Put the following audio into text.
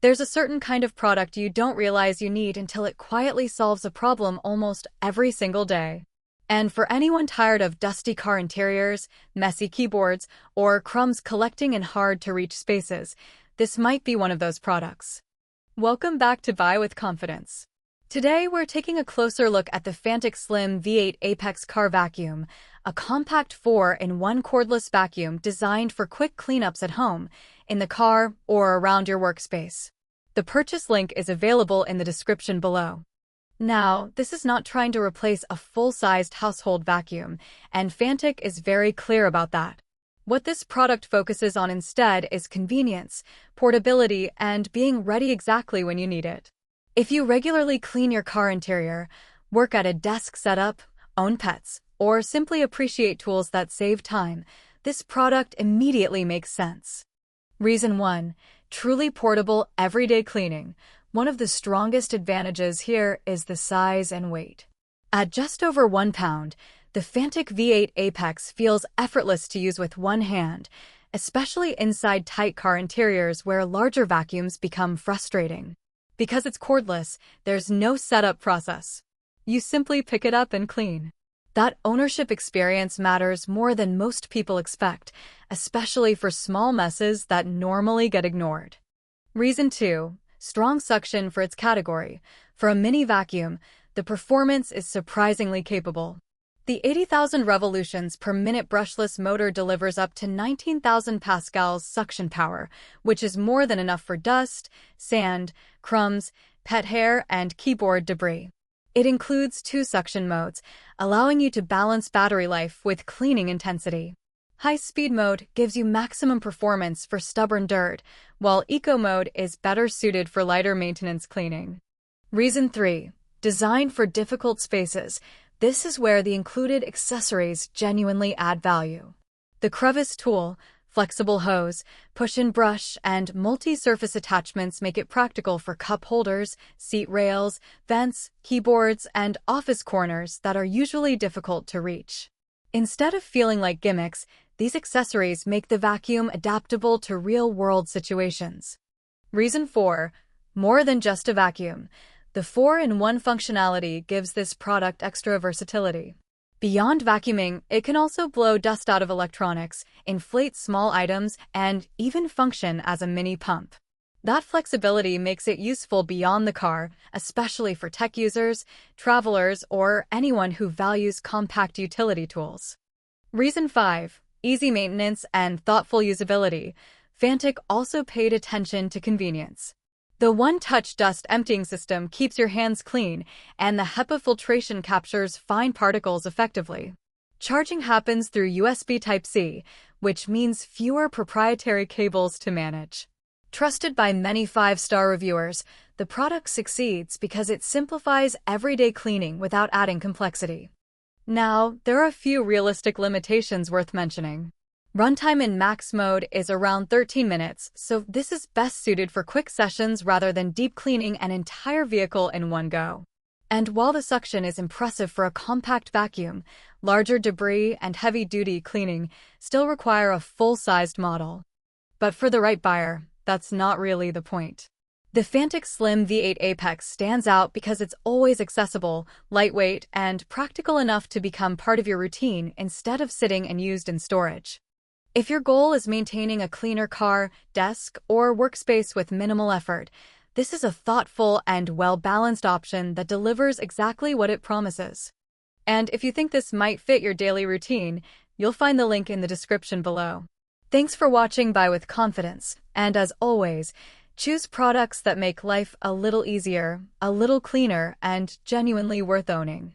There's a certain kind of product you don't realize you need until it quietly solves a problem almost every single day. And for anyone tired of dusty car interiors, messy keyboards, or crumbs collecting in hard-to-reach spaces, this might be one of those products. Welcome back to Buy with Confidence. Today, we're taking a closer look at the Fanttik Slim V8 APEX car vacuum, a compact 4-in-1 cordless vacuum designed for quick cleanups at home, in the car, or around your workspace. The purchase link is available in the description below. Now, this is not trying to replace a full-sized household vacuum, and Fanttik is very clear about that. What this product focuses on instead is convenience, portability, and being ready exactly when you need it. If you regularly clean your car interior, work at a desk setup, own pets, or simply appreciate tools that save time, this product immediately makes sense. Reason 1. Truly portable everyday cleaning. One of the strongest advantages here is the size and weight. At just over 1 pound, the Fanttik V8 APEX feels effortless to use with one hand, especially inside tight car interiors where larger vacuums become frustrating. Because it's cordless, there's no setup process. You simply pick it up and clean. That ownership experience matters more than most people expect, especially for small messes that normally get ignored. Reason 2. Strong suction for its category. For a mini vacuum, the performance is surprisingly capable. The 80,000 revolutions per minute brushless motor delivers up to 19,000 pascals suction power, which is more than enough for dust, sand, crumbs, pet hair, and keyboard debris. It includes 2 suction modes, allowing you to balance battery life with cleaning intensity. High-speed mode gives you maximum performance for stubborn dirt, while eco mode is better suited for lighter maintenance cleaning. Reason 3. Designed for difficult spaces. This is where the included accessories genuinely add value. The crevice tool, flexible hose, push-in brush, and multi-surface attachments make it practical for cup holders, seat rails, vents, keyboards, and office corners that are usually difficult to reach. Instead of feeling like gimmicks, these accessories make the vacuum adaptable to real-world situations. Reason 4. More than just a vacuum. The 4-in-1 functionality gives this product extra versatility. Beyond vacuuming, it can also blow dust out of electronics, inflate small items, and even function as a mini pump. That flexibility makes it useful beyond the car, especially for tech users, travelers, or anyone who values compact utility tools. Reason 5. Easy maintenance and thoughtful usability. Fanttik also paid attention to convenience. The one-touch dust emptying system keeps your hands clean, and the HEPA filtration captures fine particles effectively. Charging happens through USB Type-C, which means fewer proprietary cables to manage. Trusted by many 5-star reviewers, the product succeeds because it simplifies everyday cleaning without adding complexity. Now, there are a few realistic limitations worth mentioning. Runtime in max mode is around 13 minutes, so this is best suited for quick sessions rather than deep cleaning an entire vehicle in one go. And while the suction is impressive for a compact vacuum, larger debris and heavy-duty cleaning still require a full-sized model. But for the right buyer, that's not really the point. The Fanttik Slim V8 APEX stands out because it's always accessible, lightweight, and practical enough to become part of your routine instead of sitting and used in storage. If your goal is maintaining a cleaner car, desk, or workspace with minimal effort, this is a thoughtful and well-balanced option that delivers exactly what it promises. And if you think this might fit your daily routine, you'll find the link in the description below. Thanks for watching Buy with Confidence, and as always, choose products that make life a little easier, a little cleaner, and genuinely worth owning.